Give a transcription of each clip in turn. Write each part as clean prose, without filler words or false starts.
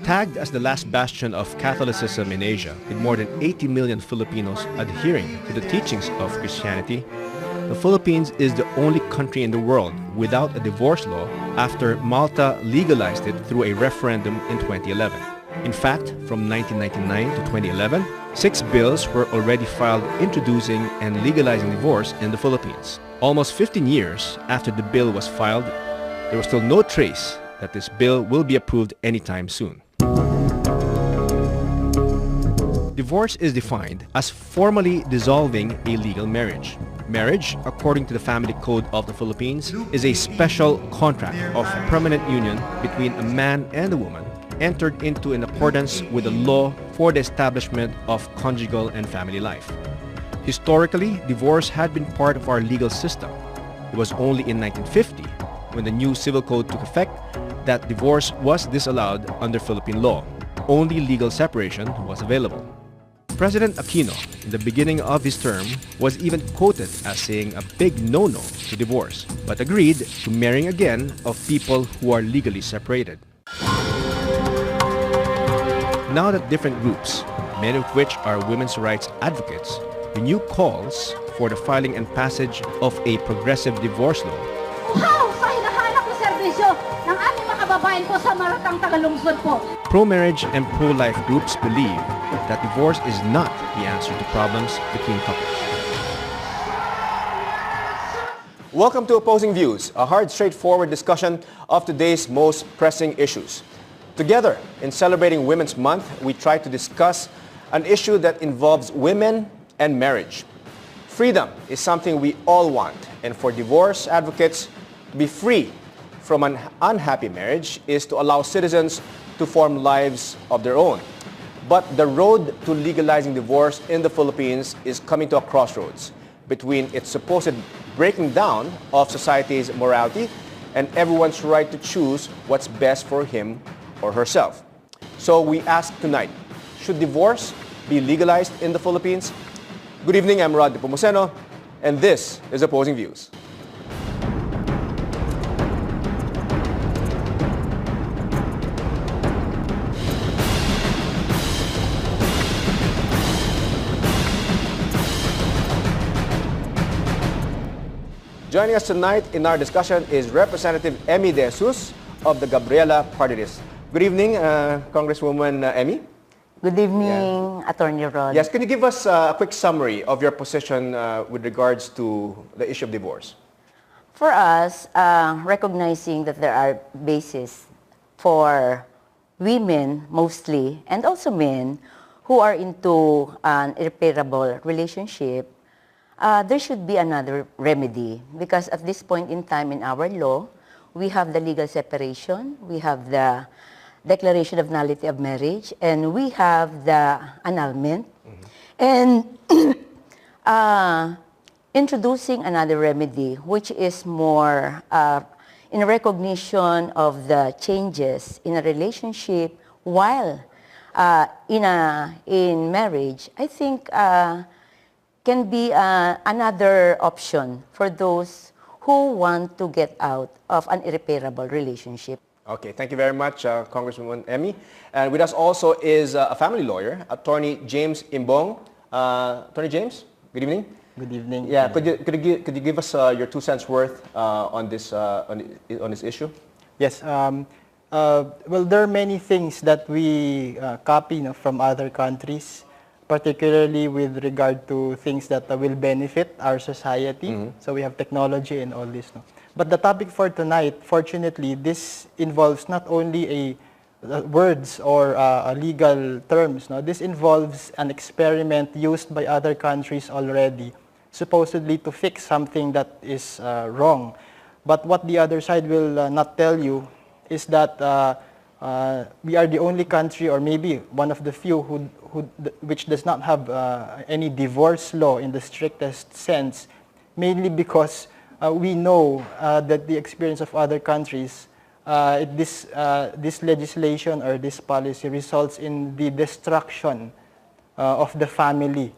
Tagged as the last bastion of Catholicism in Asia, with more than 80 million Filipinos adhering to the teachings of Christianity, the Philippines is the only country in the world without a divorce law after Malta legalized it through a referendum in 2011. In fact, from 1999 to 2011, 6 bills were already filed introducing and legalizing divorce in the Philippines. Almost 15 years after the bill was filed, there was still no trace that this bill will be approved anytime soon. Divorce is defined as formally dissolving a legal marriage. Marriage, according to the Family Code of the Philippines, is a special contract of permanent union between a man and a woman entered into in accordance with the law for the establishment of conjugal and family life. Historically, divorce had been part of our legal system. It was only in 1950, when the new civil code took effect, that divorce was disallowed under Philippine law. Only legal separation was available. President Aquino, in the beginning of his term, was even quoted as saying a big no-no to divorce, but agreed to marrying again of people who are legally separated. Now that different groups, many of which are women's rights advocates, renew calls for the filing and passage of a progressive divorce law. Pro-marriage and pro-life groups believe that divorce is not the answer to problems between couples. Welcome to Opposing Views, a hard, straightforward discussion of today's most pressing issues. Together, in celebrating Women's Month, we try to discuss an issue that involves women and marriage. Freedom is something we all want, and for divorce advocates, to be free from an unhappy marriage is to allow citizens to form lives of their own. But the road to legalizing divorce in the Philippines is coming to a crossroads between its supposed breaking down of society's morality and everyone's right to choose what's best for him or herself. So we ask tonight, should divorce be legalized in the Philippines? Good evening, I'm Rod Nepomuceno, and this is Opposing Views. Joining us tonight in our discussion is Representative Emmy De Jesus of the Gabriela Party List. Good evening, Congresswoman Emmy. Good evening, Attorney Rod. Yes, can you give us a quick summary of your position with regards to the issue of divorce? For us, recognizing that there are bases for women mostly, and also men, who are into an irreparable relationship, there should be another remedy, because at this point in time in our law, we have the legal separation, we have the declaration of nullity of marriage, and we have the annulment. And introducing another remedy, which is more in recognition of the changes in a relationship while in marriage, I think can be another option for those who want to get out of an irreparable relationship. Okay, thank you very much, Congresswoman Emmy. And with us also is a family lawyer, Attorney James Imbong. Attorney James, good evening. Good evening. Yeah, could you give us your 2 cents worth on this issue? Yes. Well, there are many things that we copy from other countries, particularly with regard to things that will benefit our society. So we have technology and all this. But the topic for tonight, fortunately, this involves not only words or legal terms. This involves an experiment used by other countries already, supposedly to fix something that is wrong. But what the other side will not tell you is that we are the only country, or maybe one of the few, which does not have any divorce law in the strictest sense, mainly because we know that the experience of other countries, this legislation or this policy results in the destruction of the family.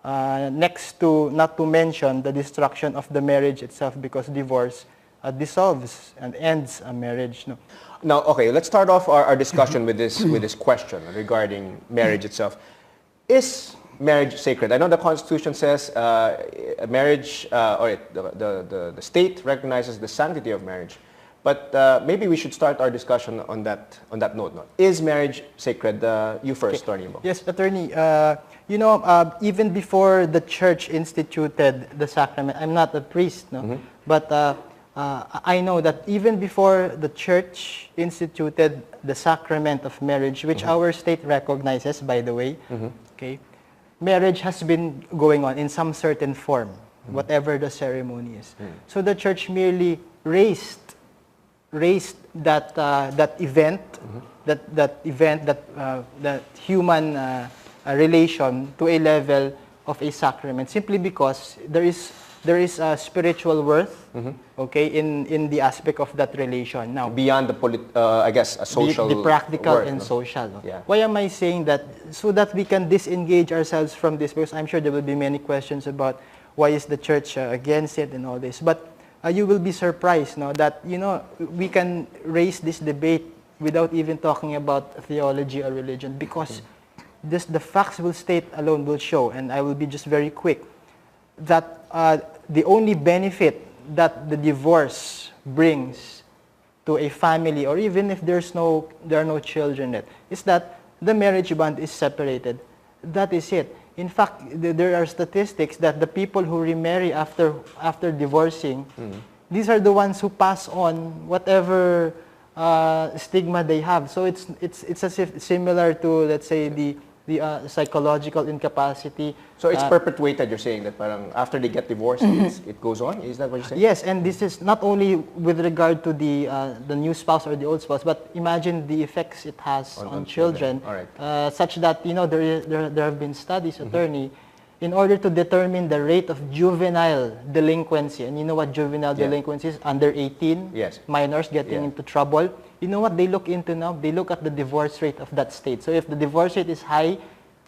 Next to, not to mention, the destruction of the marriage itself, because divorce dissolves and ends a marriage. No? Now, okay, let's start off our discussion with this question regarding marriage itself. Is marriage sacred? I know the Constitution says marriage, or the state recognizes the sanctity of marriage. But maybe we should start our discussion on that note. No? Is marriage sacred? You first, Attorney Mo. Yes, Attorney. Even before the church instituted the sacrament, I'm not a priest, no, but I know that even before the church instituted the sacrament of marriage, which our state recognizes, by the way, okay, marriage has been going on in some certain form, whatever the ceremony is. So the church merely raised that event, that human relation to a level of a sacrament, simply because there is a spiritual worth, okay, in the aspect of that relation. Now, beyond the I guess a social the practical worth, and no? social. Yeah. Why am I saying that? So that we can disengage ourselves from this, because I'm sure there will be many questions about why is the church against it and all this. But you will be surprised, no, that we can raise this debate without even talking about theology or religion, because the facts will state alone will show, and I will be just very quick, that the only benefit that the divorce brings to a family, or even if there are no children yet, is that the marriage bond is separated. That is it. In fact, there are statistics that the people who remarry after divorcing, these are the ones who pass on whatever stigma they have. So it's as if similar to, let's say, the psychological incapacity. So it's perpetuated, you're saying, that parang after they get divorced, it goes on? Is that what you're saying? Yes, and this is not only with regard to the new spouse or the old spouse, but imagine the effects it has on children. All right. Such that, there have been studies, Attorney, in order to determine the rate of juvenile delinquency. And you know what juvenile delinquency is? Under 18, yes, minors getting into trouble. You know what they look into now? They look at the divorce rate of that state. So if the divorce rate is high,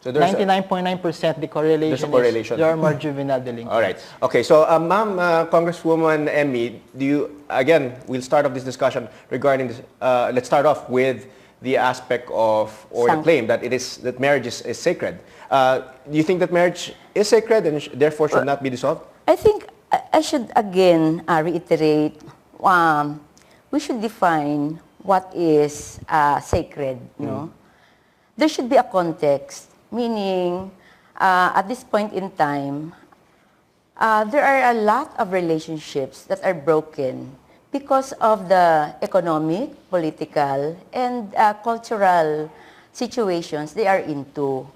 so 99.9% the correlation is there are more juvenile delinquents. All right. Okay, so Ma'am, Congresswoman Emmy, we'll start off this discussion regarding this. Let's start off with the aspect of, or the claim that that marriage is sacred. Do you think that marriage is sacred and therefore should not be dissolved? I think I should again reiterate, we should define what is sacred. No? There should be a context, meaning at this point in time, there are a lot of relationships that are broken because of the economic, political, and cultural situations they are into.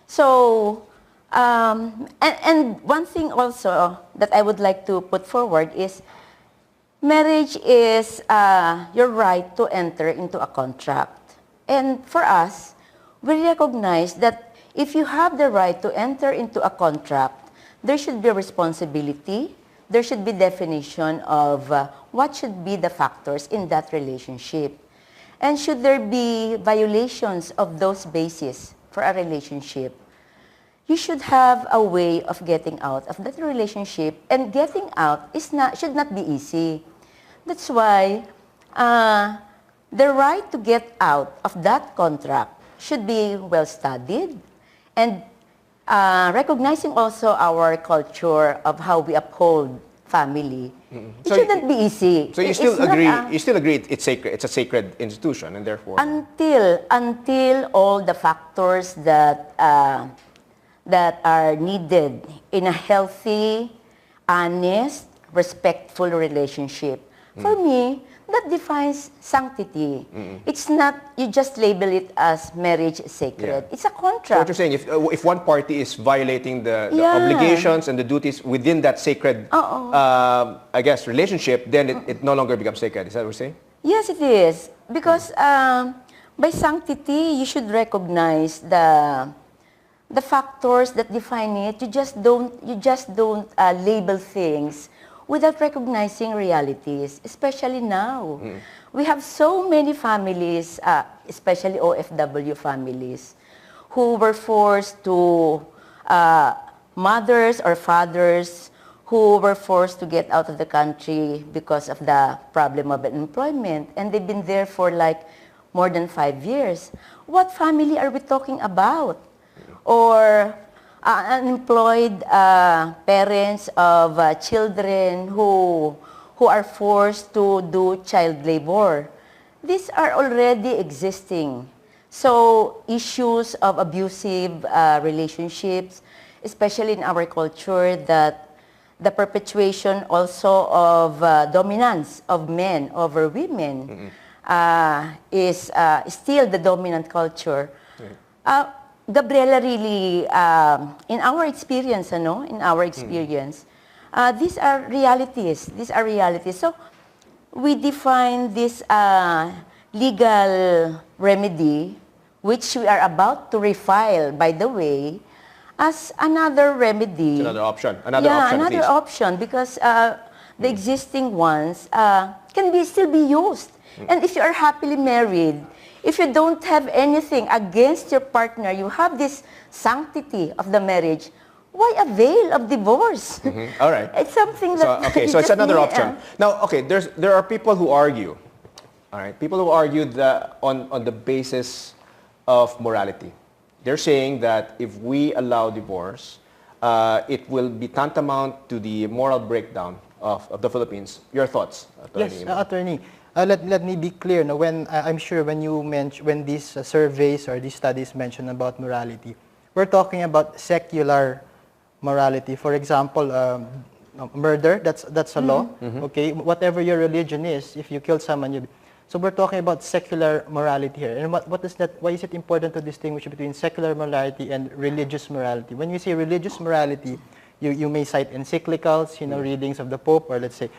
So, and one thing also that I would like to put forward is marriage is your right to enter into a contract. And for us, we recognize that if you have the right to enter into a contract, there should be responsibility, there should be definition of what should be the factors in that relationship. And should there be violations of those bases for a relationship, you should have a way of getting out of that relationship, and getting out should not be easy. That's why the right to get out of that contract should be well studied, and recognizing also our culture of how we uphold family. It shouldn't be easy. So you still agree? You still agree it's sacred? It's a sacred institution, and therefore until all the factors that are needed in a healthy, honest, respectful relationship. For me, that defines sanctity. It's not, you just label it as marriage sacred. It's a contract. So what you're saying, if one party is violating the obligations and the duties within that sacred, I guess, relationship, then it no longer becomes sacred. Is that what you're saying? Yes, it is. Because by sanctity, you should recognize the factors that define it. You just don't label things without recognizing realities, especially now. We have so many families, especially OFW families, who were forced to, mothers or fathers who were forced to get out of the country because of the problem of unemployment, and they've been there for like more than 5 years. What family are we talking about? Or unemployed parents of children who are forced to do child labor. These are already existing. So issues of abusive relationships, especially in our culture, that the perpetuation also of dominance of men over women is still the dominant culture. Gabriela, really, in our experience, these are realities. These are realities. So we define this legal remedy, which we are about to refile, by the way, as another remedy. It's another option. Another option, because the existing ones can still be used. And if you are happily married, if you don't have anything against your partner, you have this sanctity of the marriage, why avail of divorce? All right. It's something that... So it's another option. Now, okay, there are people who argue, all right, people who argue that on the basis of morality. They're saying that if we allow divorce, it will be tantamount to the moral breakdown of the Philippines. Your thoughts, Attorney? Yes, Attorney. Let me be clear. No, I'm sure when these surveys or these studies mention about morality, we're talking about secular morality. For example, murder. That's a law. Okay, whatever your religion is, if you kill someone, so we're talking about secular morality here. And what is that? Why is it important to distinguish between secular morality and religious morality? When you say religious morality, you may cite encyclicals, readings of the Pope, or let's say.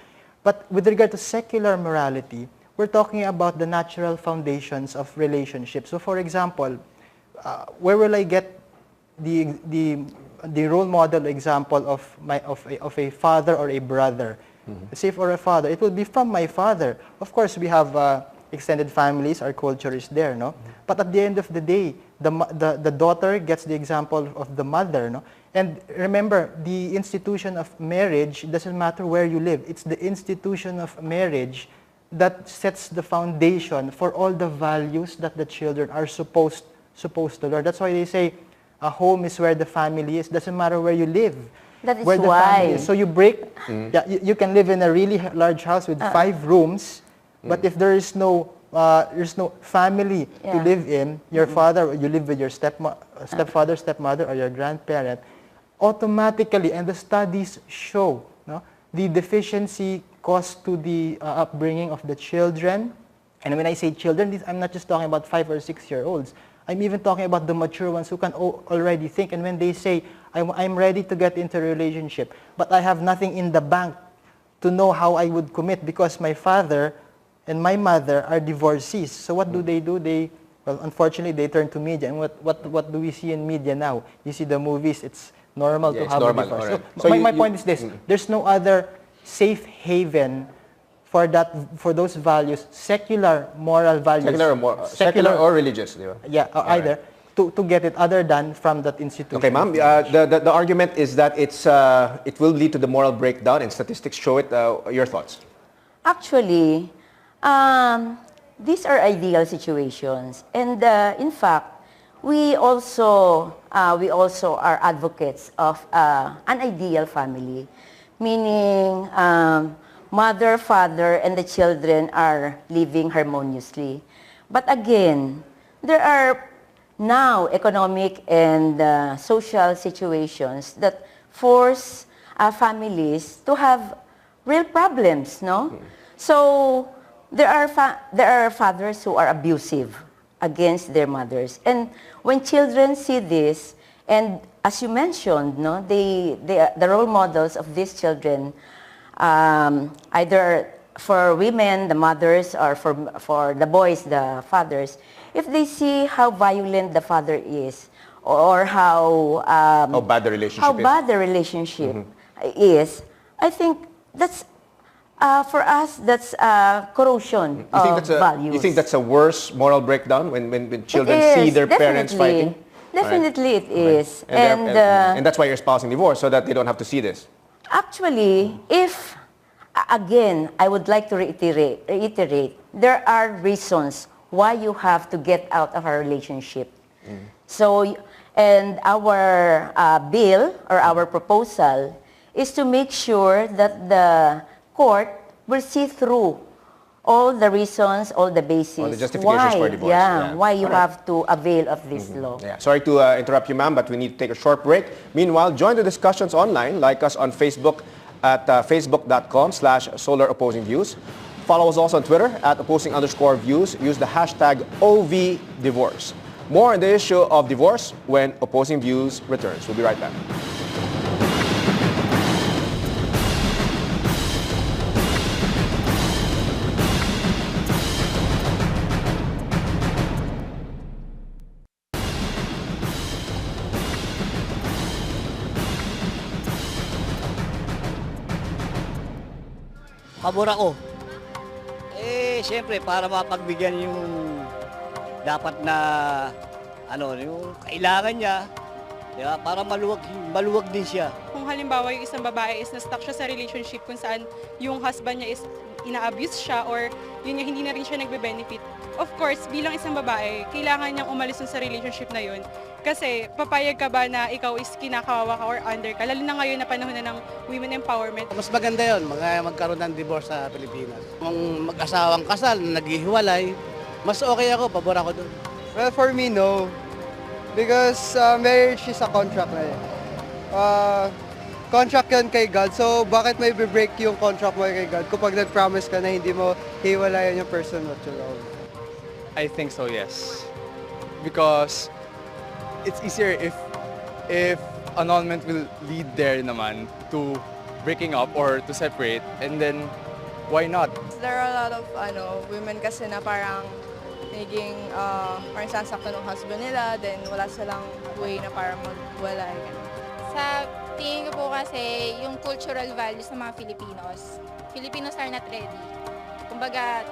But with regard to secular morality, we're talking about the natural foundations of relationships. So, for example, where will I get the role model example of a father or a brother? Say for a father, it will be from my father. Of course, we have extended families. Our culture is there, no? But at the end of the day, the daughter gets the example of the mother, no? And remember, the institution of marriage doesn't matter where you live. It's the institution of marriage that sets the foundation for all the values that the children are supposed to learn. That's why they say a home is where the family is. Doesn't matter where you live. That is where the why. family is. So you break. You can live in a really large house with 5 rooms, but if there's no family to live in, your father, you live with your stepfather, stepmother, or your grandparent, automatically, and the studies show, no, the deficiency caused to the upbringing of the children. And when I say children, I'm not just talking about 5 or 6 year olds. I'm even talking about the mature ones who can already think. And when they say, I'm ready to get into a relationship, but I have nothing in the bank to know how I would commit because my father and my mother are divorcees. So what do? Well, unfortunately, they turn to media. And what do we see in media now? You see the movies, it's normal to have a divorce. Right. So my point is this, there's no other safe haven for those values, secular moral values. Secular or religious. Yeah, either. To get it other than from that institution. Okay, ma'am. The argument is that it will lead to the moral breakdown, and statistics show it. Your thoughts? Actually, these are ideal situations, and in fact, we also are advocates of an ideal family, meaning mother, father, and the children are living harmoniously. But again, there are now economic and social situations that force families to have real problems, no? So there are fathers who are abusive against their mothers, and when children see this, and as you mentioned, no, the role models of these children, either for women, the mothers, or for the boys, the fathers, if they see how violent the father is, or how bad the relationship is, I think that's for us, that's corrosion of values. You think that's a worse moral breakdown when children see their parents fighting? Definitely, it is. And that's why you're espousing divorce, so that they don't have to see this. Actually, if, again, I would like to reiterate, there are reasons why you have to get out of a relationship. So, and our bill or our proposal is to make sure that the court will see through all the reasons, all the basis, All the justifications why, for divorce. Yeah. why you have to avail of this law. Yeah. Sorry to interrupt you, ma'am, but we need to take a short break. Meanwhile, join the discussions online. Like us on Facebook at facebook.com/solaropposingviews. Follow us also on Twitter at opposing_views. Use the hashtag OVDivorce. More on the issue of divorce when Opposing Views returns. We'll be right back. Pabor ako. Siyempre, para mapagbigyan yung dapat na, yung kailangan niya, di ba? Para maluwag din siya. Kung halimbawa yung isang babae is na-stuck siya sa relationship kung saan yung husband niya is ina-abuse siya or yun nga, hindi na rin siya nagbe-benefit. Of course, bilang isang babae, kailangan niyang umalis sa relationship na yun. Kasi papayag ka ba na ikaw is kinakawawa ka or under ka? Lalo na ngayon na panahon na ng women empowerment. Mas maganda yun, magkaroon ng divorce sa Pilipinas. Kung mag-asawang kasal, naghihiwalay, mas okay ako, pabor ako doon. Well, for me, no. Because marriage is a contract na eh. Contract yun kay God. So, bakit may break yung contract mo kay God kapag nag-promise ka na hindi mo hiwalayan yung person what you love? I think so, yes. Because it's easier if annulment will lead there naman to breaking up or to separate, and then why not? There are a lot of women kasi na parang naging parang sasaktan ng husband nila, then wala silang way na parang magwalay. Sa tingin ko po kasi yung cultural values ng mga Filipinos are not ready. Kumbaga,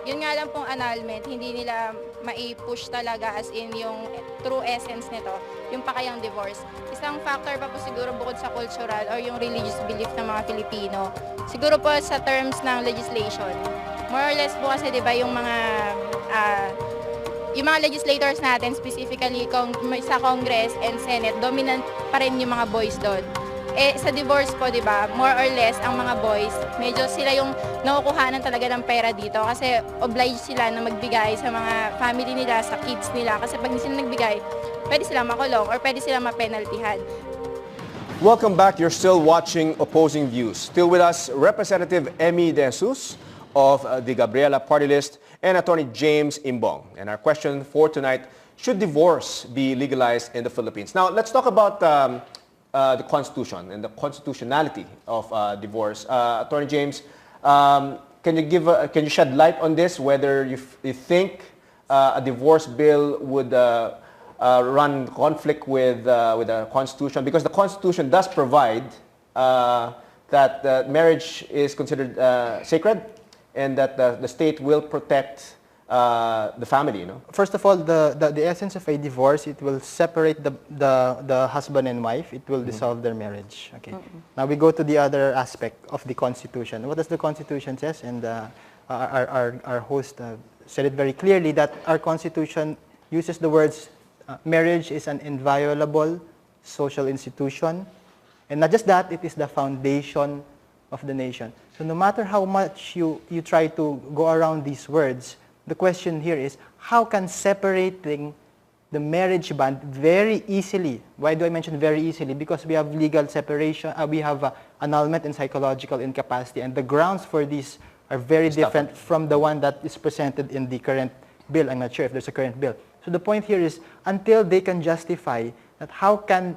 yun nga lang pong annulment, hindi nila mai-push talaga as in yung true essence nito, yung pakayang divorce. Isang factor pa po siguro bukod sa cultural or yung religious belief ng mga Filipino, siguro po sa terms ng legislation. More or less po kasi 'di ba yung mga legislators natin, specifically sa Congress and Senate, dominant pa rin yung mga boys doon. Sa divorce po, di ba, more or less, ang mga boys, medyo sila yung nakukuhanan talaga ng pera dito kasi obliged sila na magbigay sa mga family nila, sa kids nila. Kasi pag hindi sila nagbigay, pwede sila makulong or pwede sila mapenaltihan. Welcome back. You're still watching Opposing Views. Still with us, Representative Emmy De Jesus of the Gabriela Party List and Attorney James Imbong. And our question for tonight, should divorce be legalized in the Philippines? Now, let's talk about the Constitution and the constitutionality of divorce. Attorney James, can you shed light on this, whether you think a divorce bill would run conflict with the Constitution? Because the Constitution does provide that marriage is considered sacred and that the state will protect the family, First of all, the essence of a divorce, it will separate the husband and wife. It will dissolve their marriage. Okay. Now we go to the other aspect of the Constitution. What does the Constitution says? And our host said it very clearly that our Constitution uses the words marriage is an inviolable social institution, and not just that, it is the foundation of the nation. So no matter how much you try to go around these words, the question here is, how can separating the marriage band very easily, why do I mention very easily? Because we have legal separation, we have annulment and psychological incapacity, and the grounds for this are very different from the one that is presented in the current bill. I'm not sure if there's a current bill. So the point here is, until they can justify that, how can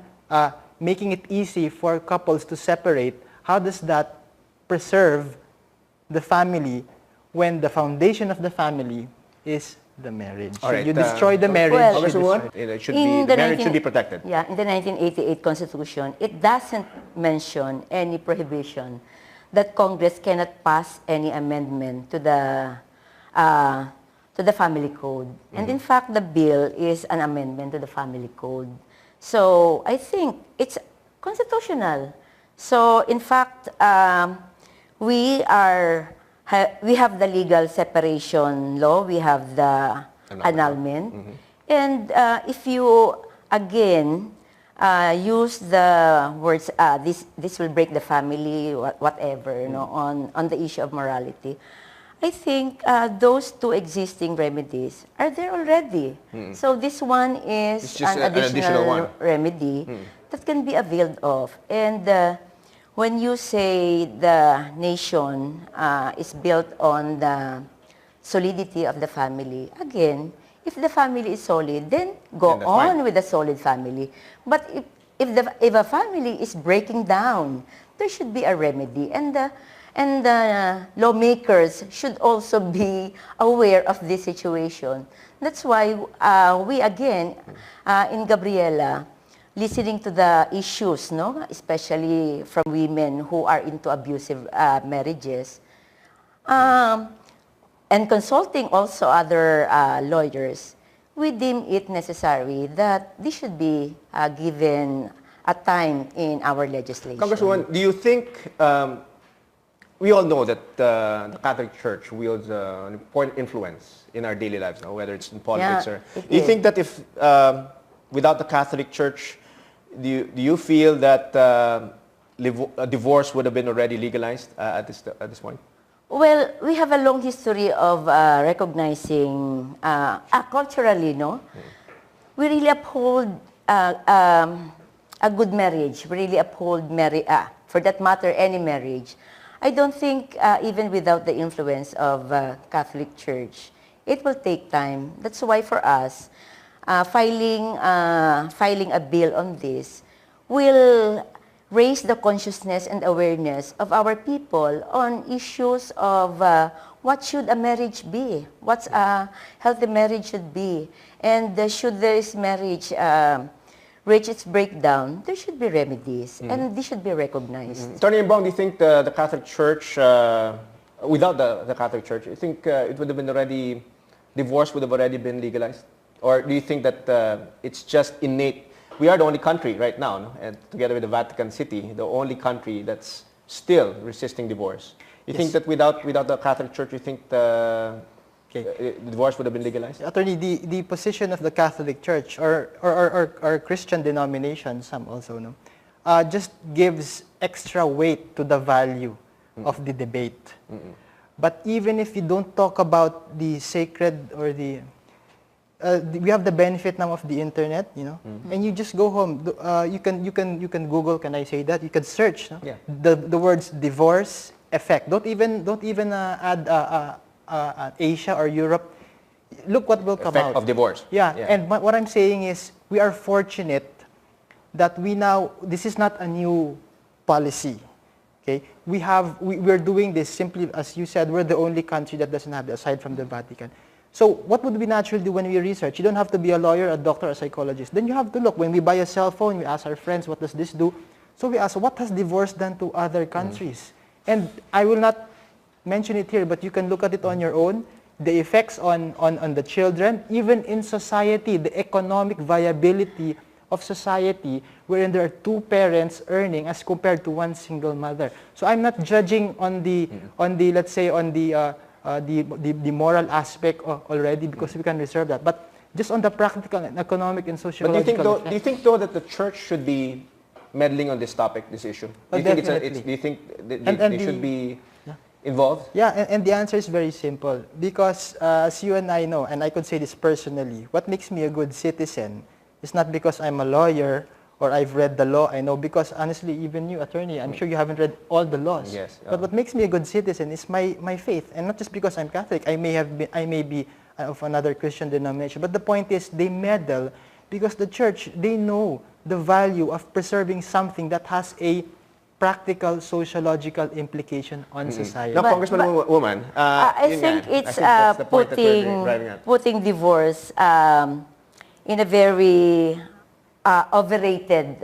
making it easy for couples to separate, how does that preserve the family when the foundation of the family is the marriage? All right, you destroy the marriage. Well, the marriage should be protected. Yeah, in the 1988 Constitution, it doesn't mention any prohibition that Congress cannot pass any amendment to the Family Code. And in fact, the bill is an amendment to the Family Code. So I think it's constitutional So in fact, we have the legal separation law, we have the annulment, and if you again use the words this will break the family, whatever, you know, on the issue of morality, I think those two existing remedies are there already. So this one is It's just an additional one. remedy that can be availed of. And when you say the nation is built on the solidity of the family, again, if the family is solid, then go Then that's on fine. with a solid family. But if a family is breaking down, there should be a remedy. And the lawmakers should also be aware of this situation. That's why we again, in Gabriela, listening to the issues, no, especially from women who are into abusive marriages, and consulting also other lawyers, we deem it necessary that this should be given a time in our legislation. Congresswoman, do you think, we all know that the Catholic Church wields an important influence in our daily lives, no? Whether it's in politics Yeah, or... it Do you is. think that if, without the Catholic Church, do you feel that a divorce would have been already legalized at this point? Well, we have a long history of recognizing, culturally, no? We really uphold a good marriage. We really uphold for that matter, any marriage. I don't think even without the influence of Catholic Church, it will take time. That's why for us, filing a bill on this will raise the consciousness and awareness of our people on issues of what should a marriage be, what a healthy marriage should be, and should this marriage reach its breakdown, there should be remedies, and this should be recognized. Attorney Imbong, do you think the Catholic Church, without the Catholic Church, you think it would have been already, divorce would have already been legalized? Or do you think that it's just innate? We are the only country right now, no? And together with the Vatican City, the only country that's still resisting divorce. You think that without the Catholic Church, you think the divorce would have been legalized? Attorney, the position of the Catholic Church or Christian denomination, some also know, just gives extra weight to the value of the debate. But even if you don't talk about the sacred or we have the benefit now of the internet, you know, and you just go home. You can Google. Can I say that? You can search, no? The words divorce effect. Don't even add Asia or Europe. Look what will come Effect out of divorce. Yeah. And what I'm saying is we are fortunate that this is not a new policy. Okay, we're doing this simply, as you said, we're the only country that doesn't have it aside from the Vatican. So what would we naturally do when we research? You don't have to be a lawyer, a doctor, a psychologist. Then you have to look. When we buy a cell phone, we ask our friends, what does this do? So we ask, what has divorce done to other countries? And I will not mention it here, but you can look at it on your own. The effects on the children, even in society, the economic viability of society, wherein there are two parents earning as compared to one single mother. So I'm not judging on the let's say on the moral aspect already, because we can reserve that. But just on the practical and economic and sociological But do you think though that the church should be meddling on this topic, this issue? Do you think do you think they should be involved? Yeah, and the answer is very simple. Because as you and I know, and I could say this personally, what makes me a good citizen is not because I'm a lawyer or I've read the law. I know, because honestly, even you, attorney, I'm sure you haven't read all the laws. Yes. But what makes me a good citizen is my faith, and not just because I'm Catholic. I may be of another Christian denomination. But the point is, they meddle because the church, they know the value of preserving something that has a practical sociological implication on society. Now, Congresswoman, I think it's putting divorce in a very overrated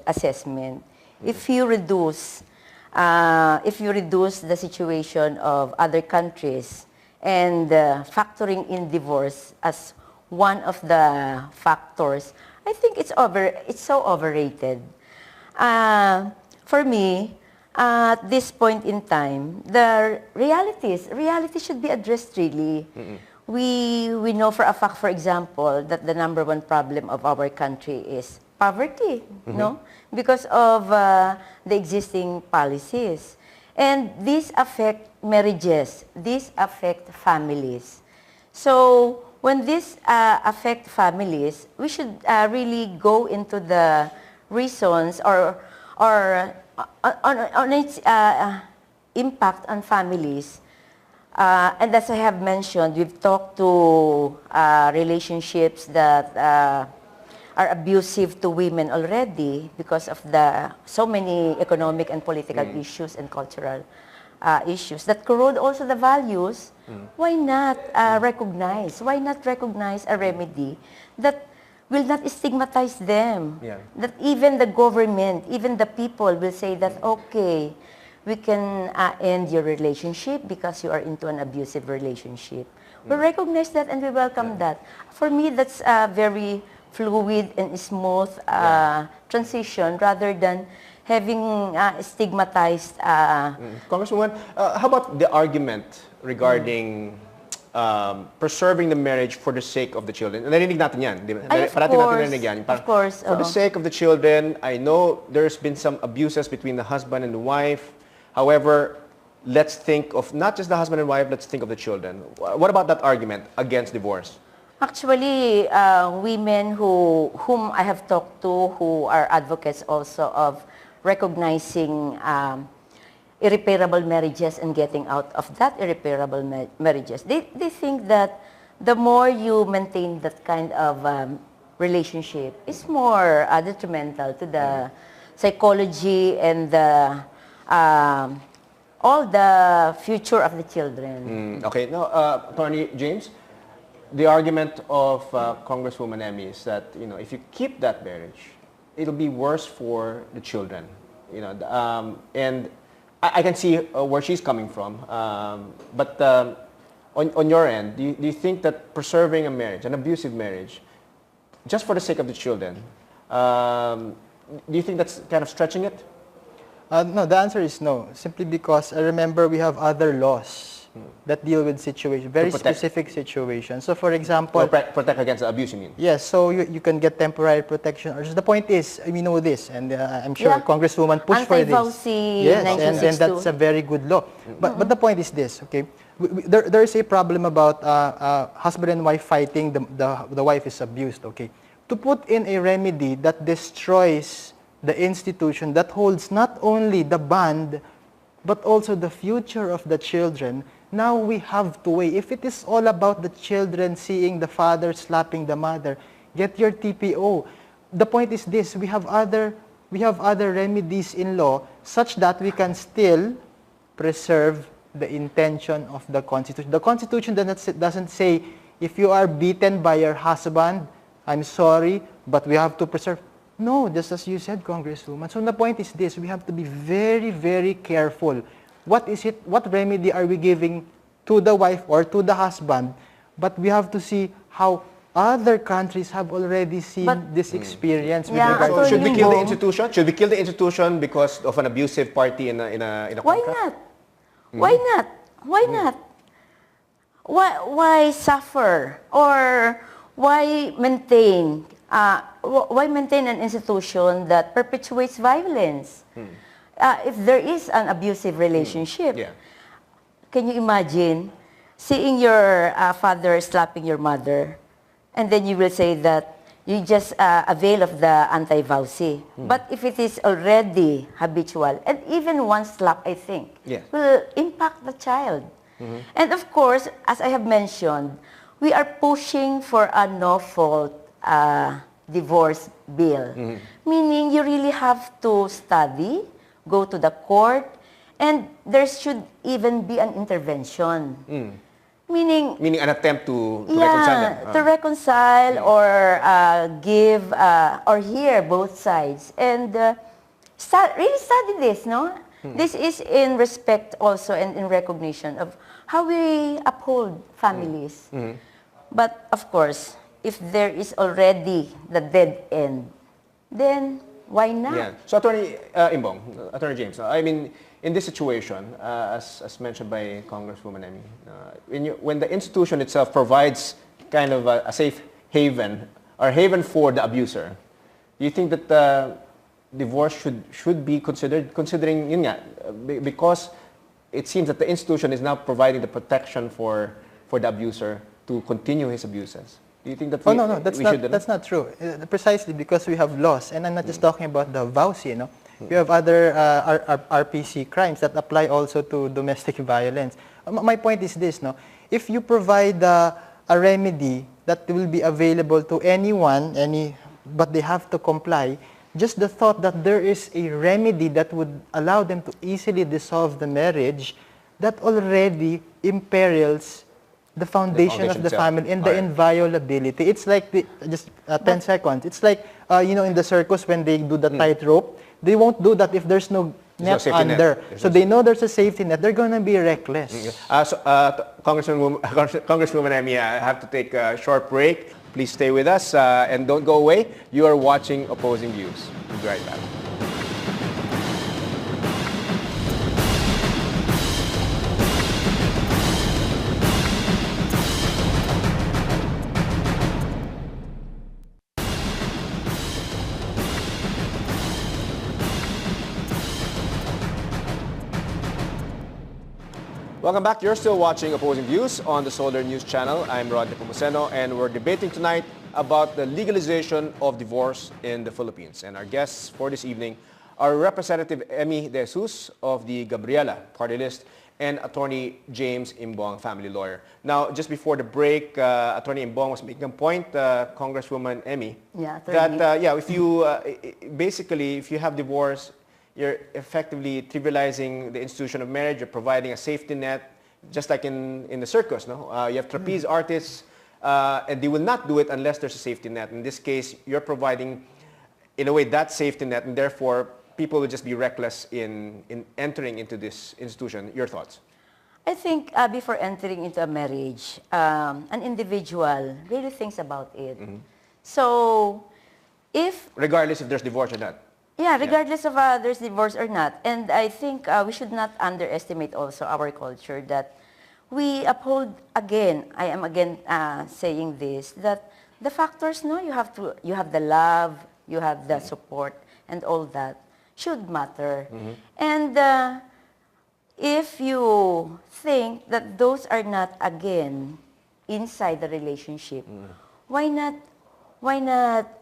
assessment. If you reduce the situation of other countries and factoring in divorce as one of the factors, I think it's so overrated. For me, at this point in time, the reality should be addressed really. We know for a fact, for example, that the number one problem of our country is poverty, no? Because of the existing policies. And these affect marriages, these affect families. So when this affect families, we should really go into the reasons or on its impact on families. And as I have mentioned, we've talked to relationships that are abusive to women already because of the so many economic and political issues and cultural issues that corrode also the values. Why not recognize? Why not recognize a remedy that will not stigmatize them? That even the government, even the people will say that, okay, we can end your relationship because you are into an abusive relationship. We recognize that and we welcome that. For me, that's a very fluid and smooth transition rather than having stigmatized. Congresswoman, how about the argument regarding preserving the marriage for the sake of the children? Narinig natin yan. Parati natin narinig yan. Of course. For the sake of the children, I know there's been some abuses between the husband and the wife. However, let's think of not just the husband and wife, let's think of the children. What about that argument against divorce? Actually, women whom I have talked to who are advocates also of recognizing irreparable marriages and getting out of that irreparable marriages, they think that the more you maintain that kind of relationship is more detrimental to the psychology and the all the future of the children. Okay, now, Attorney James, the argument of Congresswoman Emmy is that, you know, if you keep that marriage, it'll be worse for the children, you know, and I can see where she's coming from, but on your end, do you think that preserving a marriage, an abusive marriage, just for the sake of the children, do you think that's kind of stretching it? No, the answer is no. Simply because I remember we have other laws that deal with situations, very specific situations. So, for example, protect against abuse, you mean? Yes. So you can get temporary protection. Or just the point is, we know this, and I'm sure Congresswoman pushed for this. Yes, and that's a very good law. But the point is this, okay? There is a problem about husband and wife fighting. The wife is abused. Okay, to put in a remedy that destroys the institution that holds not only the bond, but also the future of the children. Now we have to weigh. If it is all about the children seeing the father slapping the mother, get your TPO. The point is this: we have other remedies in law such that we can still preserve the intention of the Constitution. The Constitution doesn't say if you are beaten by your husband, I'm sorry, but we have to preserve. No, just as you said, Congresswoman. So the point is this: we have to be very, very careful. What is it? What remedy are we giving to the wife or to the husband? But we have to see how other countries have already seen this experience. With regard so should we kill the institution? Should we kill the institution because of an abusive party in a Why contract? not? Why not? Why not? Why suffer or why maintain? Why maintain an institution that perpetuates violence? If there is an abusive relationship, can you imagine seeing your father slapping your mother, and then you will say that you just avail of the anti-vowsy. But if it is already habitual, and even one slap, I think, will impact the child. And of course, as I have mentioned, we are pushing for a no-fault divorce bill. Meaning you really have to study, go to the court, and there should even be an intervention. Meaning an attempt to reconcile them. To reconcile or give or hear both sides. And really study this, no? This is in respect also and in recognition of how we uphold families. But of course, if there is already the dead end, then why not? Yeah. So Attorney Imbong, Attorney James, I mean, in this situation, as mentioned by Congresswoman Emmy, when the institution itself provides kind of a safe haven or haven for the abuser, do you think that divorce should be considered, considering yun nga, because it seems that the institution is now providing the protection for the abuser to continue his abuses? Do you think that no, that's not true. Precisely because we have laws, and I'm not just talking about the vows, you know. We have other RPC crimes that apply also to domestic violence. My point is this, no? If you provide a remedy that will be available to anyone, but they have to comply, just the thought that there is a remedy that would allow them to easily dissolve the marriage, that already imperils the foundation of the family and the inviolability. It's like, just 10 seconds, it's like, you know, in the circus when they do the tightrope, they won't do that if there's no net under. So they know there's a safety net. They're going to be reckless. Congresswoman Emmy, I have to take a short break. Please stay with us and don't go away. You are watching Opposing Views. We'll be right back. Welcome back. You're still watching Opposing Views on the Solar News Channel. I'm Rod Nepomuceno, and we're debating tonight about the legalization of divorce in the Philippines. And our guests for this evening are Representative Emmy De Jesus of the Gabriela party list and Attorney James Imbong, family lawyer. Now, just before the break, Attorney Imbong was making a point, Congresswoman Emmy, that if you basically, if you have divorce, you're effectively trivializing the institution of marriage. You're providing a safety net, just like in the circus. No, you have trapeze artists, and they will not do it unless there's a safety net. In this case, you're providing, in a way, that safety net, and therefore people will just be reckless in entering into this institution. Your thoughts? I think before entering into a marriage, an individual really thinks about it. So, regardless if there's divorce or not. Yeah, regardless of there's divorce or not. And I think we should not underestimate also our culture that we uphold, again, I am again saying this, that the factors, no, you have the love, you have the support, and all that should matter. And if you think that those are not, again, inside the relationship, why not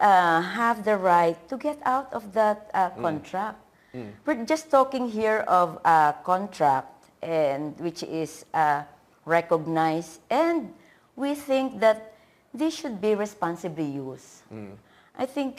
have the right to get out of that contract? We're just talking here of a contract, and which is recognized, and we think that this should be responsibly used. I think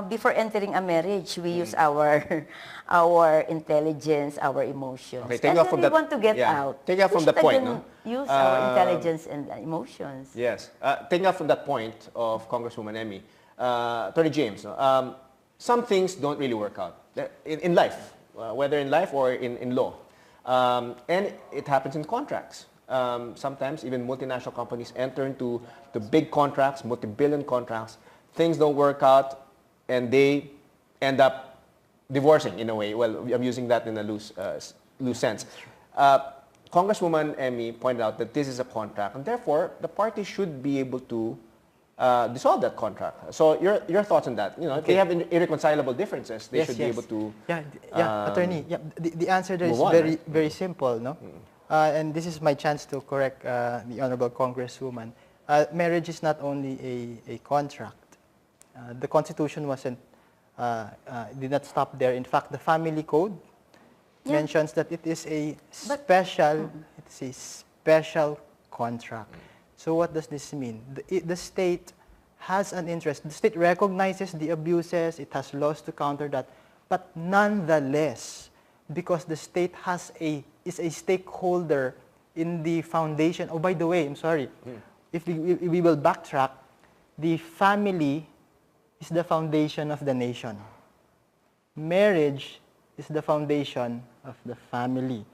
before entering a marriage, we use our intelligence, our emotions. Okay, take off from that. We want to get out. Take off from that point, no? Use our intelligence and emotions. Yes. Taking off from that point of Congresswoman Emmy, Attorney James, some things don't really work out in life, whether in life or in law. And it happens in contracts. Sometimes even multinational companies enter into the big contracts, multi-billion contracts. Things don't work out, and they end up divorcing in a way. Well, I'm using that in a loose sense. Congresswoman Emmy pointed out that this is a contract, and therefore the party should be able to dissolve that contract. So your thoughts on that? You know, if they have irreconcilable differences, they should be able to. Attorney. Yeah, the answer there is very simple, no? And this is my chance to correct the honorable Congresswoman. Marriage is not only a contract. The Constitution did not stop there. In fact, the Family Code mentions that it is a special contract. So what does this mean? The state has an interest. The state recognizes the abuses. It has laws to counter that. But nonetheless, because the state is a stakeholder in the foundation. Oh, by the way, I'm sorry. If we will backtrack, the family is the foundation of the nation. Marriage is the foundation of the family.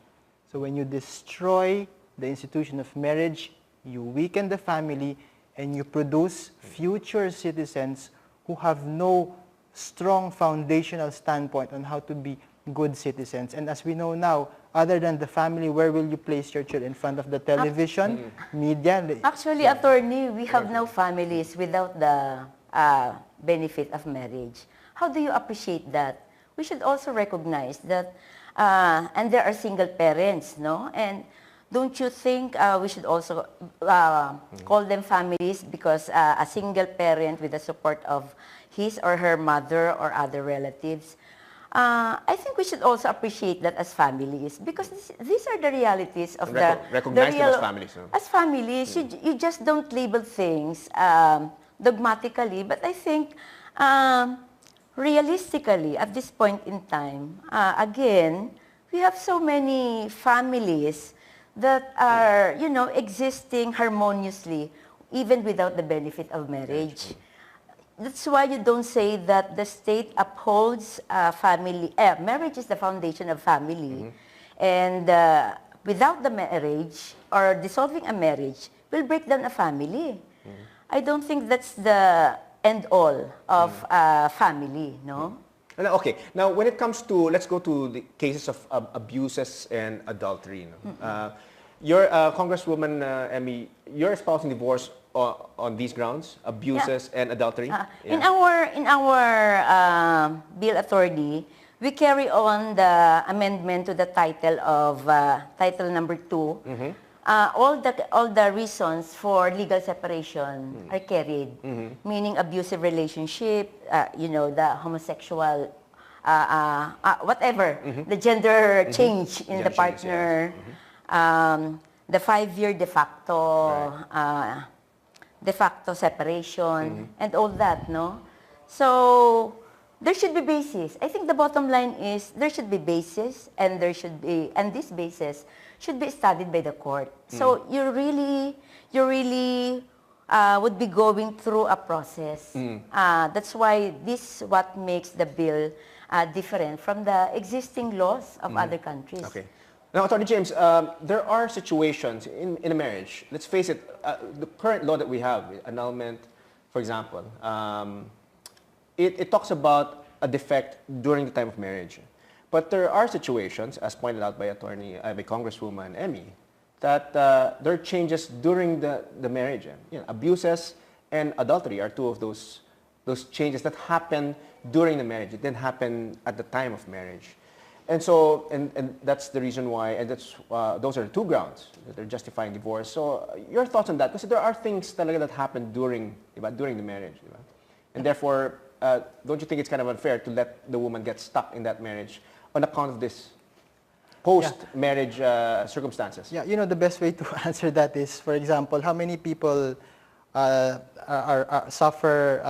So when you destroy the institution of marriage, you weaken the family and you produce future citizens who have no strong foundational standpoint on how to be good citizens. And as we know now, other than the family, where will you place your children? In front of the television, media? Actually, attorney, we have now families without the benefit of marriage. How do you appreciate that? We should also recognize that, and there are single parents, no? And don't you think we should also call them families, because a single parent with the support of his or her mother or other relatives, I think we should also appreciate that as families, because these are the realities of recognize them as families. No? As families, you just don't label things dogmatically, but I think realistically at this point in time, again, we have so many families that are, you know, existing harmoniously even without the benefit of marriage. That's why you don't say that the state upholds family. Marriage is the foundation of family. And without the marriage or dissolving a marriage will break down a family. I don't think that's the end all of family, no? Okay, now when it comes to, let's go to the cases of abuses and adultery. Your Congresswoman Emmy, you're espousing divorce on these grounds, abuses and adultery? In our bill, attorney, we carry on the amendment to the title of title number 2. All the reasons for legal separation are carried, meaning abusive relationship, you know, the homosexual, whatever, the gender change in the partner, the 5-year de facto separation, and all that, no? So there should be basis. I think the bottom line is there should be basis, and this basis should be studied by the court. So you really would be going through a process. That's why this is what makes the bill different from the existing laws of other countries. Okay. Now, Attorney James, there are situations in a marriage, let's face it, the current law that we have, annulment, for example, it talks about a defect during the time of marriage. But there are situations, as pointed out by by Congresswoman Emmy, that there are changes during the marriage. You know, abuses and adultery are two of those changes that happen during the marriage. It didn't happen at the time of marriage. And so, and that's the reason why, and that's those are the two grounds that are justifying divorce. So, your thoughts on that? Because there are things talaga that happen during the marriage, and therefore, don't you think it's kind of unfair to let the woman get stuck in that marriage on account of this post-marriage circumstances? Yeah, you know, the best way to answer that is, for example, how many people suffer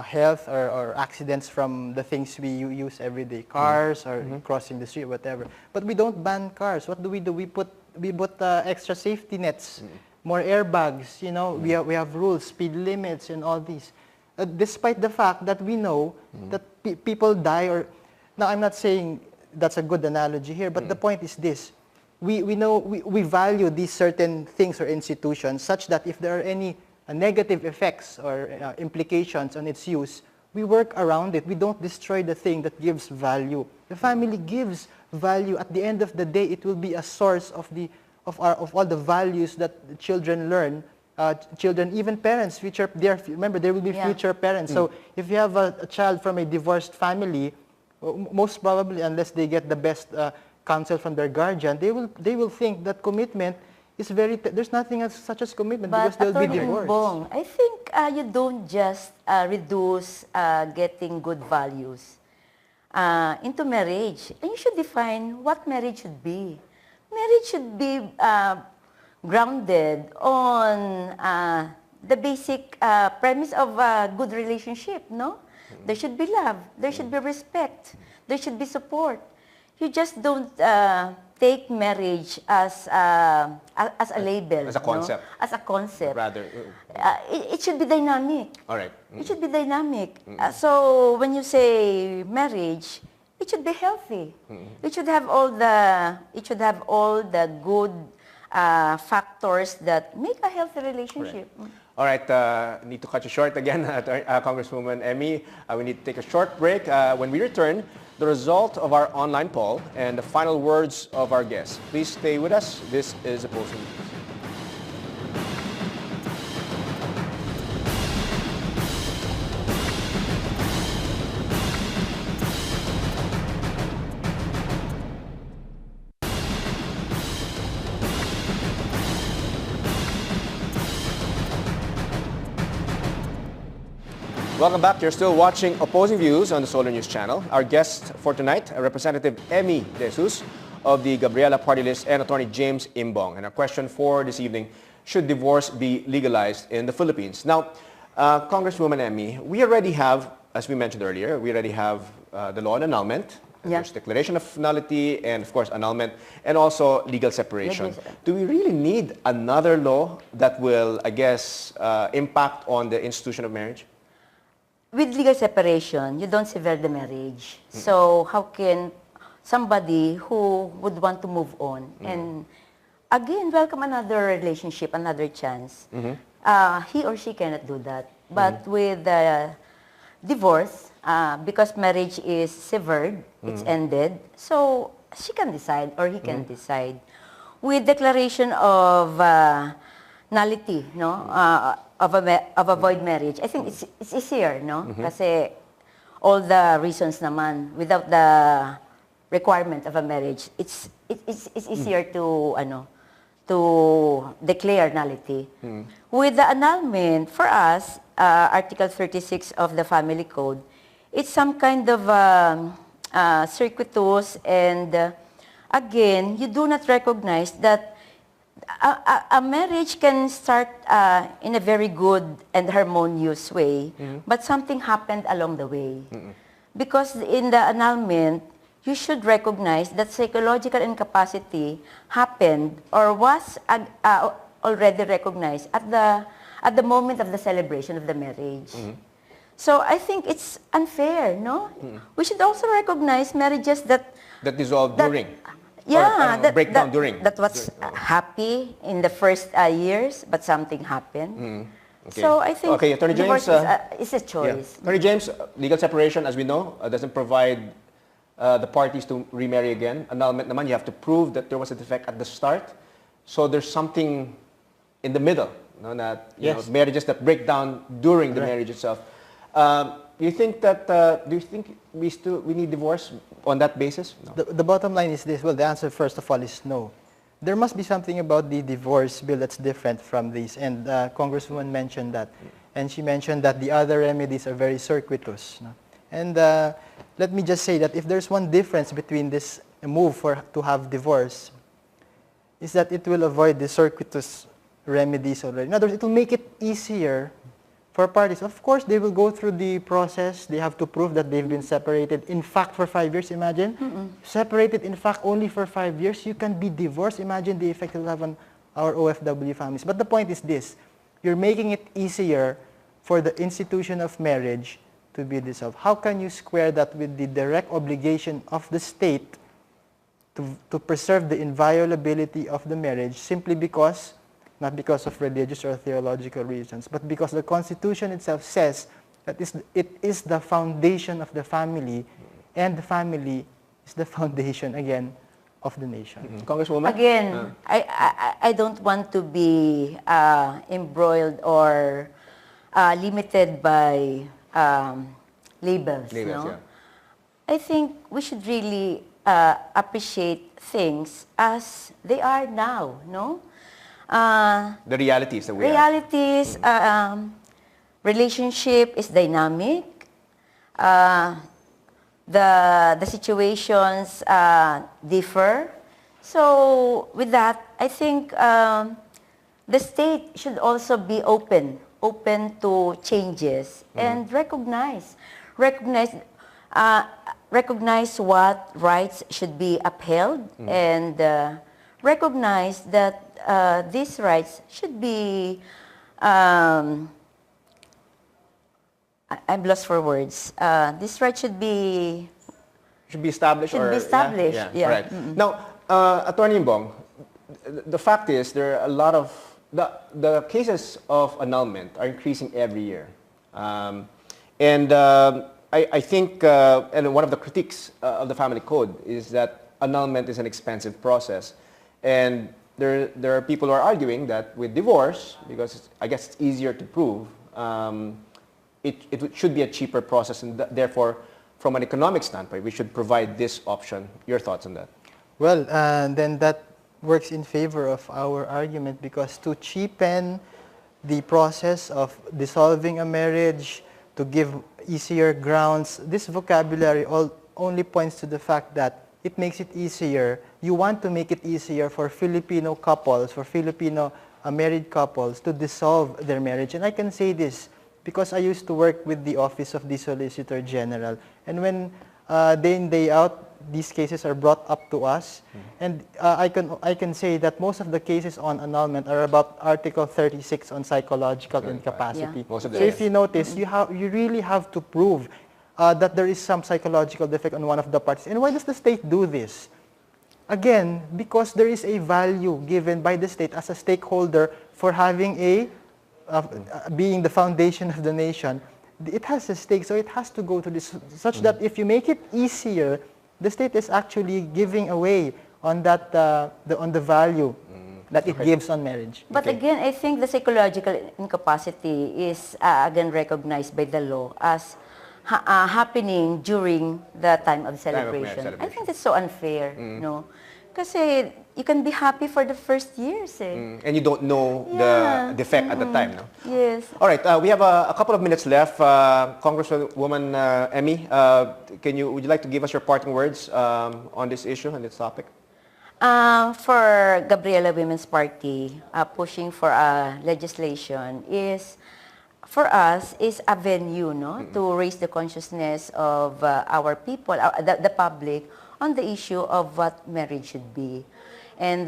health or accidents from the things we use every day, cars or crossing the street, whatever. But we don't ban cars. What do? We put extra safety nets, more airbags. You know, we have rules, speed limits, and all these. Despite the fact that we know that people die, or now I'm not saying that's a good analogy here, but the point is this: we know we value these certain things or institutions such that if there are any negative effects or implications on its use, we work around it. We don't destroy the thing that gives value. The family gives value. At the end of the day, it will be a source of all the values that the children learn. Children, even parents, remember there will be future parents. So if you have a child from a divorced family, most probably, unless they get the best counsel from their guardian, they will think that commitment is there's nothing such as commitment, but because they'll be divorced. Bong, I think you don't just reduce getting good values into marriage. And you should define what marriage should be. Marriage should be grounded on the basic premise of a good relationship, no? There should be love, there should be respect, there should be support. You just don't take marriage as a label. As a concept. No? As a concept. Rather. It should be dynamic. All right. It should be dynamic. So when you say marriage, it should be healthy. It should have all the good factors that make a healthy relationship. Right. All right, need to cut you short again, Congresswoman Emmy. We need to take a short break. When we return, the result of our online poll and the final words of our guests. Please stay with us. This is Opposing Views. Welcome back. You're still watching Opposing Views on the Solar News Channel. Our guest for tonight, Representative Emmy De Jesus of the Gabriela Party List and Attorney James Imbong. And our question for this evening, should divorce be legalized in the Philippines? Now, Congresswoman Emmy, we already have, as we mentioned earlier, we already have the law on annulment. Yeah. There's declaration of nullity and, of course, annulment, and also legal separation. Do we really need another law that will, I guess, impact on the institution of marriage? With legal separation, you don't sever the marriage. So how can somebody who would want to move on and again welcome another relationship, another chance, he or she cannot do that. But with divorce, because marriage is severed, it's ended, so she can decide or he can decide. With declaration of nullity, no, of a void marriage, I think it's easier, no? Kasi all the reasons naman, without the requirement of a marriage, it's easier to declare nullity. With the annulment, for us, Article 36 of the Family Code, it's some kind of circuitous, and again, you do not recognize that a marriage can start in a very good and harmonious way, but something happened along the way. Because in the annulment, you should recognize that psychological incapacity happened or was already recognized at the moment of the celebration of the marriage. So I think it's unfair, no? We should also recognize marriages that dissolved during. Yeah, breakdown during. That was happy in the first years, but something happened. Okay. So I think Attorney James, is a choice. Attorney James, legal separation, as we know, doesn't provide the parties to remarry again. Annulment naman, you have to prove that there was a defect at the start. So there's something in the middle, no, that marriages that break down during the marriage itself. Do you think that we need divorce on that basis? No. The bottom line is this. Well, the answer first of all is no. There must be something about the divorce bill that's different from this, and Congresswoman mentioned that, and she mentioned that the other remedies are very circuitous. No? And let me just say that if there's one difference between this move to have divorce, is that it will avoid the circuitous remedies already. In other words, it will make it easier for parties. Of course, they will go through the process. They have to prove that they've been separated, in fact, for 5 years, imagine. Separated, in fact, only for 5 years. You can be divorced. Imagine the effect it will have on our OFW families. But the point is this. You're making it easier for the institution of marriage to be dissolved. How can you square that with the direct obligation of the state to preserve the inviolability of the marriage simply because, not because of religious or theological reasons, but because the Constitution itself says that it is the foundation of the family, and the family is the foundation, again, of the nation. Congresswoman? Again, I don't want to be embroiled or limited by labels. No? Yeah. I think we should really appreciate things as they are now, no? The realities that we have. Realities, relationship is dynamic. The situations differ. So with that, I think the state should also be open to changes and recognize what rights should be upheld and recognize that these rights should be, I'm lost for words. This right should be established. Yeah. Right. Now, Attorney Imbong, the fact is there are a lot of the cases of annulment are increasing every year. And I think, and one of the critiques of the family code is that annulment is an expensive process. And there are people who are arguing that with divorce, because I guess it's easier to prove, it should be a cheaper process, and therefore, from an economic standpoint, we should provide this option. Your thoughts on that? Well, then that works in favor of our argument, because to cheapen the process of dissolving a marriage, to give easier grounds, this vocabulary only points to the fact that it makes it easier. You want to make it easier for Filipino couples, for Filipino married couples to dissolve their marriage. And I can say this because I used to work with the Office of the Solicitor General. And when day in, day out, these cases are brought up to us. And I can say that most of the cases on annulment are about Article 36 on psychological incapacity. Yeah. Most of so if you notice, you really have to prove that there is some psychological defect on one of the parties. And why does the state do this? Again, because there is a value given by the state as a stakeholder for having being the foundation of the nation. It has a stake, so it has to go to this, such that if you make it easier, the state is actually giving away on that on the value that it gives on marriage. But again, I think the psychological incapacity is again recognized by the law as happening during the time of celebration. I think that's so unfair, no? Kasi you can be happy for the first years, and you don't know the defect at the time, no? Yes. All right, we have a couple of minutes left. Congresswoman Emmy, would you like to give us your parting words on this issue, on this topic? For Gabriela Women's Party, pushing for legislation is, for us, is a venue, no, to raise the consciousness of our people, the public, on the issue of what marriage should be. And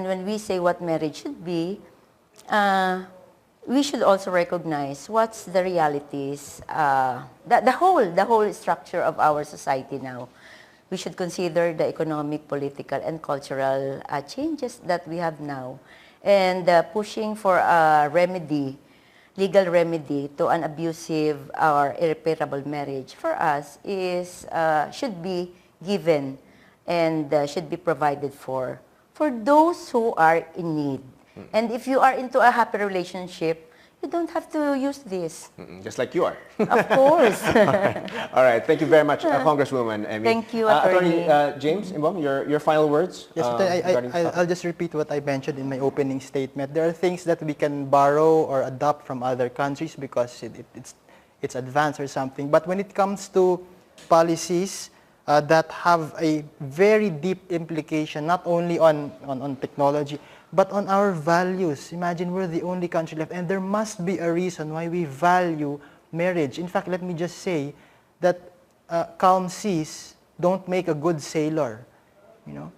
when we say what marriage should be, we should also recognize what's the realities, the whole structure of our society now. We should consider the economic, political, and cultural changes that we have now. And pushing for a remedy, legal remedy to an abusive or irreparable marriage, for us should be given and should be provided for those who are in need. And if you are into a happy relationship, you don't have to use this. Just like you are. Of course. All right. Thank you very much, Congresswoman Emmy. Thank you, Attorney James Imbong, your final words? Yes, I'll just repeat what I mentioned in my opening statement. There are things that we can borrow or adopt from other countries because it's advanced or something. But when it comes to policies that have a very deep implication, not only on technology, but on our values. Imagine we're the only country left, and there must be a reason why we value marriage. In fact, let me just say that calm seas don't make a good sailor. You know,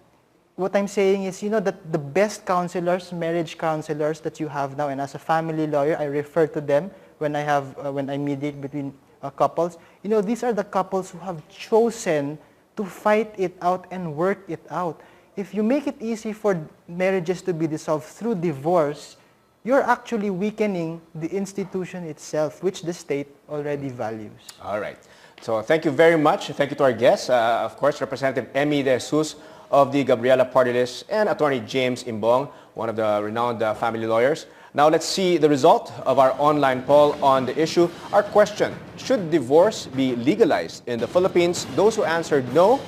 what I'm saying is, that the best counselors, marriage counselors that you have now, and as a family lawyer, I refer to them when I mediate between couples. These are the couples who have chosen to fight it out and work it out. If you make it easy for marriages to be dissolved through divorce, you're actually weakening the institution itself, which the state already values. All right. So thank you very much. Thank you to our guests, of course, Representative Emmy De Jesus of the Gabriela Party List, and Attorney James Imbong, one of the renowned family lawyers. Now let's see the result of our online poll on the issue. Our question: should divorce be legalized in the Philippines? Those who answered no,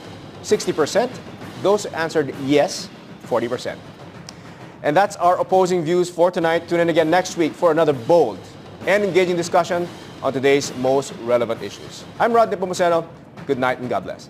60%. Those who answered yes, 40%. And that's our opposing views for tonight. Tune in again next week for another bold and engaging discussion on today's most relevant issues. I'm Rodney Pomuceno. Good night and God bless.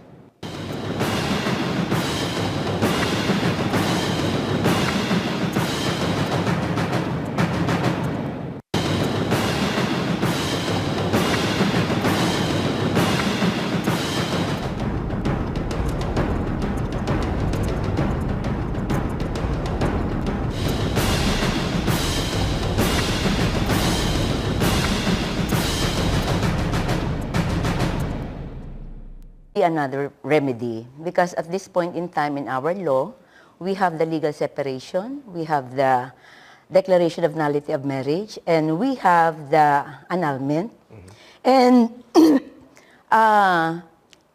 Another remedy, because at this point in time in our law, we have the legal separation, we have the declaration of nullity of marriage, and we have the annulment, and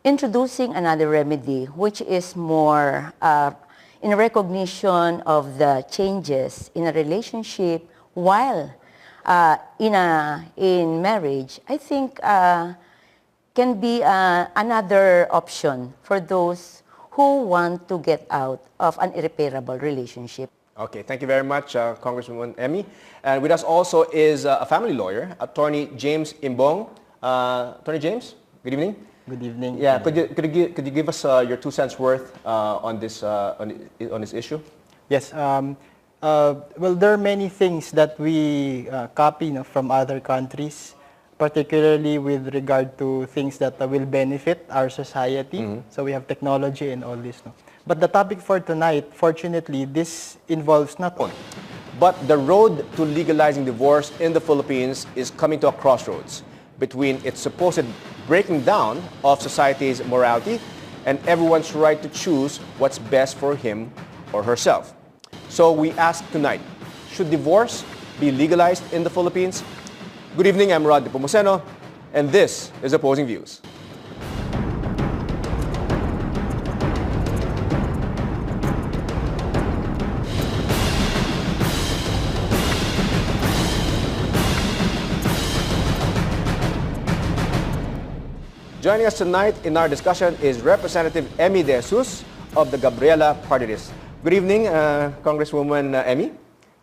introducing another remedy, which is more in recognition of the changes in a relationship while in marriage. I think can be another option for those who want to get out of an irreparable relationship. Okay, thank you very much, Congresswoman Emmy. And with us also is a family lawyer, Attorney James Imbong. Attorney James, good evening. Good evening. Yeah, could you give us your 2 cents worth on this issue? Yes. Well, there are many things that we copy from other countries, particularly with regard to things that will benefit our society. So we have technology and all this. No? But the topic for tonight, fortunately, this involves not only. But the road to legalizing divorce in the Philippines is coming to a crossroads between its supposed breaking down of society's morality and everyone's right to choose what's best for him or herself. So we ask tonight, should divorce be legalized in the Philippines? Good evening, I'm Rod Nepomuceno, and this is Opposing Views. Joining us tonight in our discussion is Representative Emmy De Jesus of the Gabriela Party List. Good evening, Congresswoman Emmy.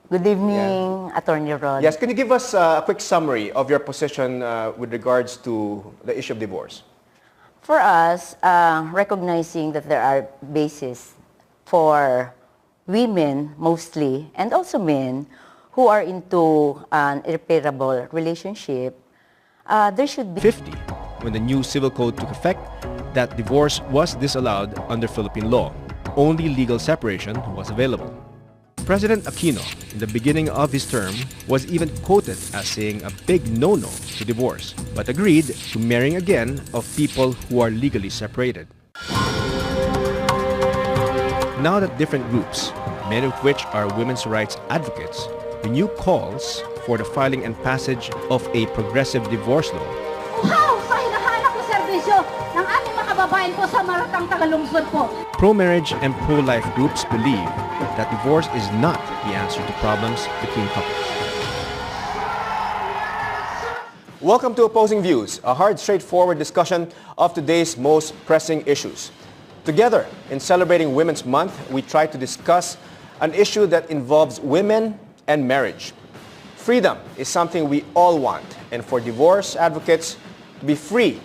Good evening, Attorney Rod. Yes, can you give us a quick summary of your position with regards to the issue of divorce? For us, recognizing that there are bases for women mostly, and also men, who are into an irreparable relationship, there should be 50 when the new civil code took effect that divorce was disallowed under Philippine law. Only legal separation was available. President Aquino, in the beginning of his term, was even quoted as saying a big no-no to divorce, but agreed to marrying again of people who are legally separated. Now that different groups, many of which are women's rights advocates, renew calls for the filing and passage of a progressive divorce law, pro-marriage and pro-life groups believe that divorce is not the answer to problems between couples. Welcome to Opposing Views, a hard, straightforward discussion of today's most pressing issues. Together, in celebrating Women's Month, we try to discuss an issue that involves women and marriage. Freedom is something we all want, and for divorce advocates, to be free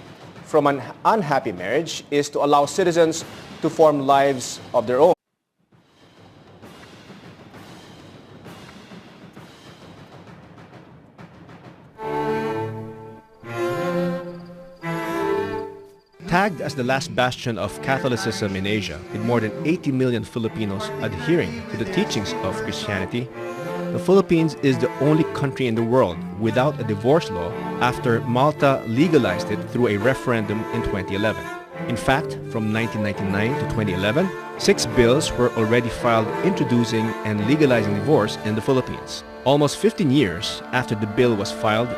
from an unhappy marriage is to allow citizens to form lives of their own. Tagged as the last bastion of Catholicism in Asia, with more than 80 million Filipinos adhering to the teachings of Christianity, the Philippines is the only country in the world without a divorce law after Malta legalized it through a referendum in 2011. In fact, from 1999 to 2011, 6 bills were already filed introducing and legalizing divorce in the Philippines. Almost 15 years after the bill was filed,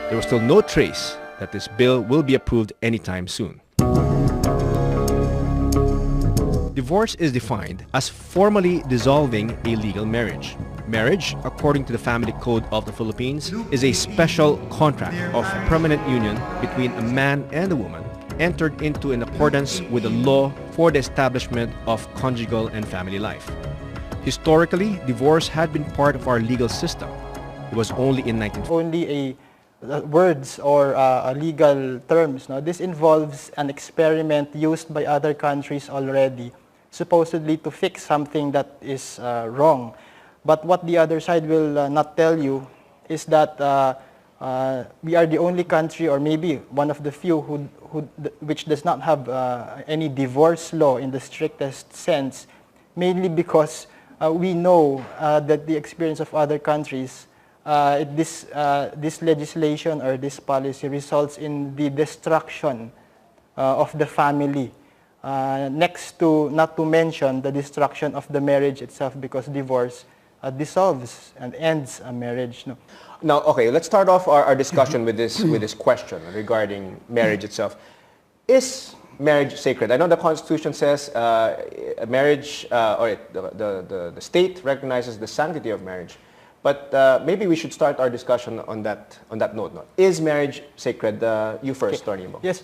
there was still no trace that this bill will be approved anytime soon. Divorce is defined as formally dissolving a legal marriage. Marriage, according to the Family Code of the Philippines, is a special contract of permanent union between a man and a woman entered into in accordance with the law for the establishment of conjugal and family life. Historically, divorce had been part of our legal system. It was only in 1940. Only words or legal terms. No? This involves an experiment used by other countries already, supposedly to fix something that is wrong. But what the other side will not tell you is that we are the only country, or maybe one of the few, which does not have any divorce law in the strictest sense, mainly because we know that the experience of other countries, this legislation or this policy results in the destruction of the family. Next to, not to mention the destruction of the marriage itself, because divorce dissolves and ends a marriage. No? Now, okay, let's start off our discussion with this question regarding marriage itself. Is marriage sacred? I know the Constitution says marriage, or the state recognizes the sanctity of marriage, but maybe we should start our discussion on that note. No? Is marriage sacred? You first, Attorney Mo. Yes.